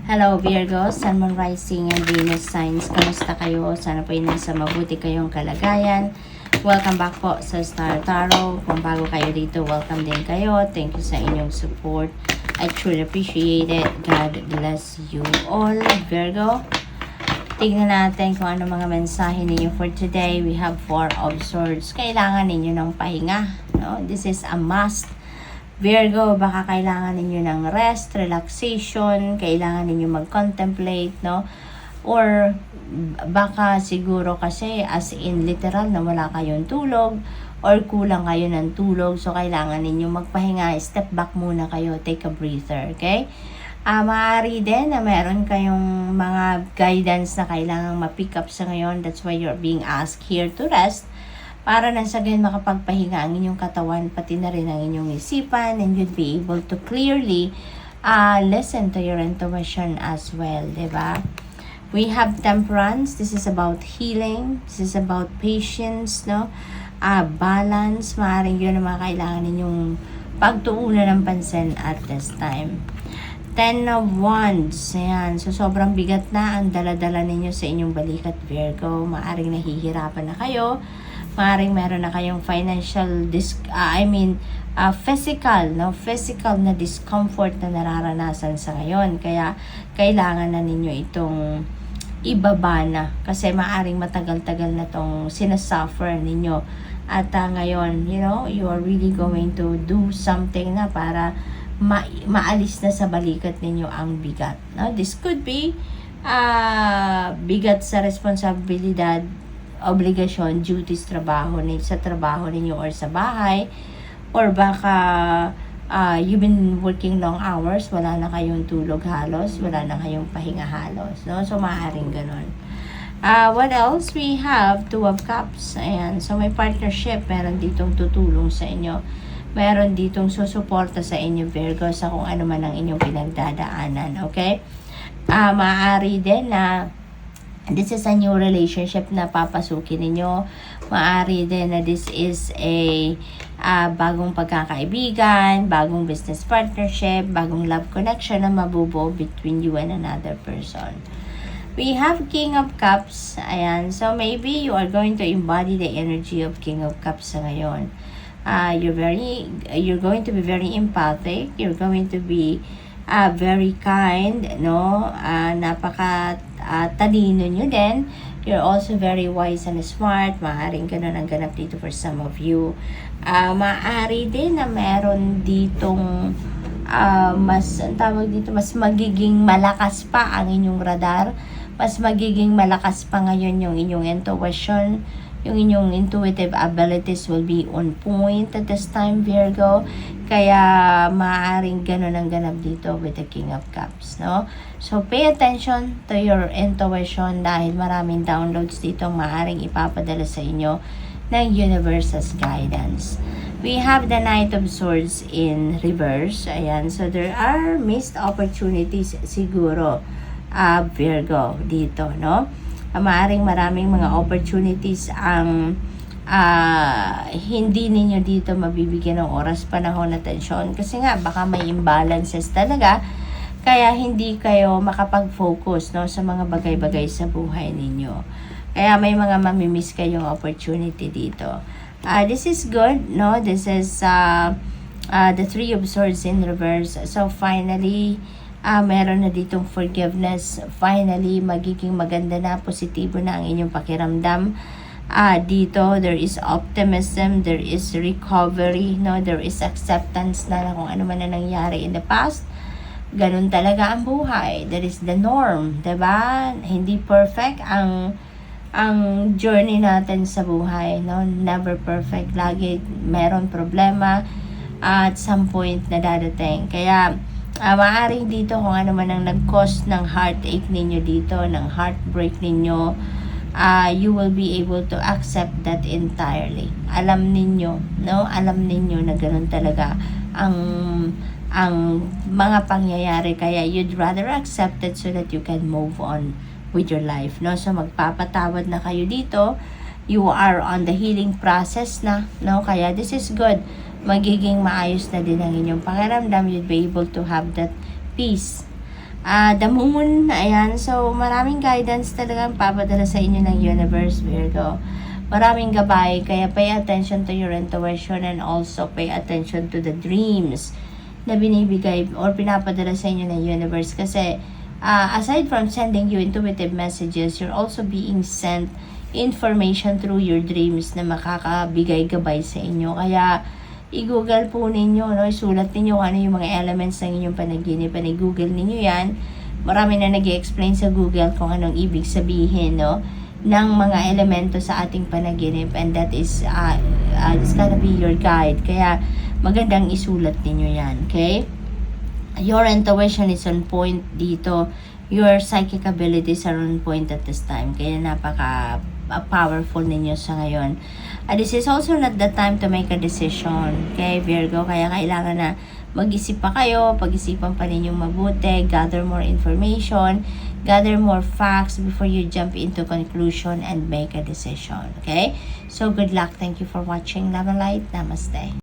Hello Virgo, Sun, Moon, Rising, and Venus signs. Kamusta kayo? Sana po ay nasa mabuti kayong kalagayan. Welcome back po sa Star Tarot. Kung bago kayo dito, welcome din kayo. Thank you sa inyong support. I truly appreciate it. God bless you all, Virgo. Tignan natin kung ano mga mensahe ninyo for today. We have Four of Swords. Kailangan ninyo ng pahinga. No? This is a must. Virgo, baka kailangan ninyo ng rest, relaxation, kailangan ninyo mag-contemplate, no? Or baka siguro kasi as in literal na wala kayong tulog or kulang kayo ng tulog, so kailangan ninyo magpahinga, step back muna kayo, take a breather, okay? Maaari din na meron kayong mga guidance na kailangan ma-pick up sa ngayon, that's why you're being asked here to rest. Para nang sa ganyan makapagpahinga ang inyong katawan, pati na rin ang inyong isipan, and you'd be able to clearly listen to your intuition as well, diba? We have Temperance. This is about healing. This is about patience, no? Balance. Maaaring yun ang mga kailangan ninyong pagtuunan ng pansin at this time. Ten of Wands. Ayan. So, sobrang bigat na ang dala-dala ninyo sa inyong balikat, Virgo. Maaaring nahihirapan na kayo. Maaaring meron na kayong financial physical na discomfort na nararanasan sa ngayon. Kaya kailangan na ninyo itong ibaba na kasi maaaring matagal-tagal na tong sinasuffer ninyo. At ngayon, you are really going to do something na para maalis na sa balikat ninyo ang bigat. No? This could be bigat sa responsibilidad, obligasyon, duties, sa trabaho ninyo or sa bahay, or baka you've been working long hours, wala na kayong tulog halos, wala na kayong pahinga halos, no? So maaaring ganun. What else? We have Two of Cups. Ayan. So may partnership, meron ditong tutulong sa inyo, meron ditong susuporta sa inyo, Virgo, sa kung ano man ang inyong pinagdadaanan, okay? Maaari din na this is a new relationship na papasukin ninyo. Maaari din na this is a bagong pagkakaibigan, bagong business partnership, bagong love connection na mabubuo between you and another person. We have King of Cups. Ayan. So, maybe you are going to embody the energy of King of Cups sa ngayon. You're going to be very empathic. You're going to be very kind, no? Talino nyo din. You're also very wise and smart. Maaaring ganun ang ganap dito for some of you. Maaari din na meron ditong mas magiging malakas pa ang inyong radar. Mas magiging malakas pa ngayon yung inyong intuition. Yung inyong intuitive abilities will be on point at this time, Virgo. Kaya maaaring ganun ang ganap dito with the King of Cups, no? So, pay attention to your intuition dahil maraming downloads dito maaaring ipapadala sa inyo ng universe's guidance. We have the Knight of Swords in reverse. Ayan. So, there are missed opportunities siguro, Virgo, dito, no? Maaaring maraming mga opportunities ang hindi ninyo dito mabibigyan ng oras, panahon, atensyon kasi nga baka may imbalances talaga kaya hindi kayo makapag-focus, no, sa mga bagay-bagay sa buhay ninyo. Kaya may mga mamimiss kayong opportunity dito. This is good, no? This is the Three of Swords in reverse. So finally, meron na ditong forgiveness. Finally, magiging maganda na, positibo na ang inyong pakiramdam. Dito, there is optimism, there is recovery, no? There is acceptance na kung ano man na nangyari in the past. Ganun talaga ang buhay. That is the norm, diba? Hindi perfect ang journey natin sa buhay, no? Never perfect. Lagi meron problema at some point na dadating. Kaya, maaaring dito kung ano man ang nag-cause ng heartache ninyo dito, ng heartbreak ninyo, you will be able to accept that entirely. Alam ninyo, no? Alam ninyo na ganun talaga ang mga pangyayari, kaya you'd rather accept it so that you can move on with your life, no? So magpapatawad na kayo dito. You are on the healing process na, no? Kaya this is good. Magiging maayos na din ang inyong pakiramdam. You'd be able to have that peace The moon, ayan. So, maraming guidance talagang papadala sa inyo ng universe, Virgo. Maraming gabay, kaya pay attention to your intuition and also pay attention to the dreams na binibigay or pinapadala sa inyo ng universe. Kasi, aside from sending you intuitive messages, you're also being sent information through your dreams na makakabigay gabay sa inyo. Kaya, i-google po ninyo, no? Isulat ninyo kung ano yung mga elements ng inyong panaginip. I-google ninyo yan. Marami na nag-explain sa Google kung anong ibig sabihin, no? Ng mga elemento sa ating panaginip. And that is, it's gonna be your guide. Kaya, magandang isulat ninyo yan. Okay? Your intuition is on point dito. Your psychic abilities are on point at this time. Kaya powerful ninyo sa ngayon. This is also not the time to make a decision. Okay, Virgo? Kaya kailangan na mag-isip pa kayo, pag-isipan pa ninyong mabuti, gather more information, gather more facts before you jump into conclusion and make a decision. Okay? So, good luck. Thank you for watching. Love and light. Namaste.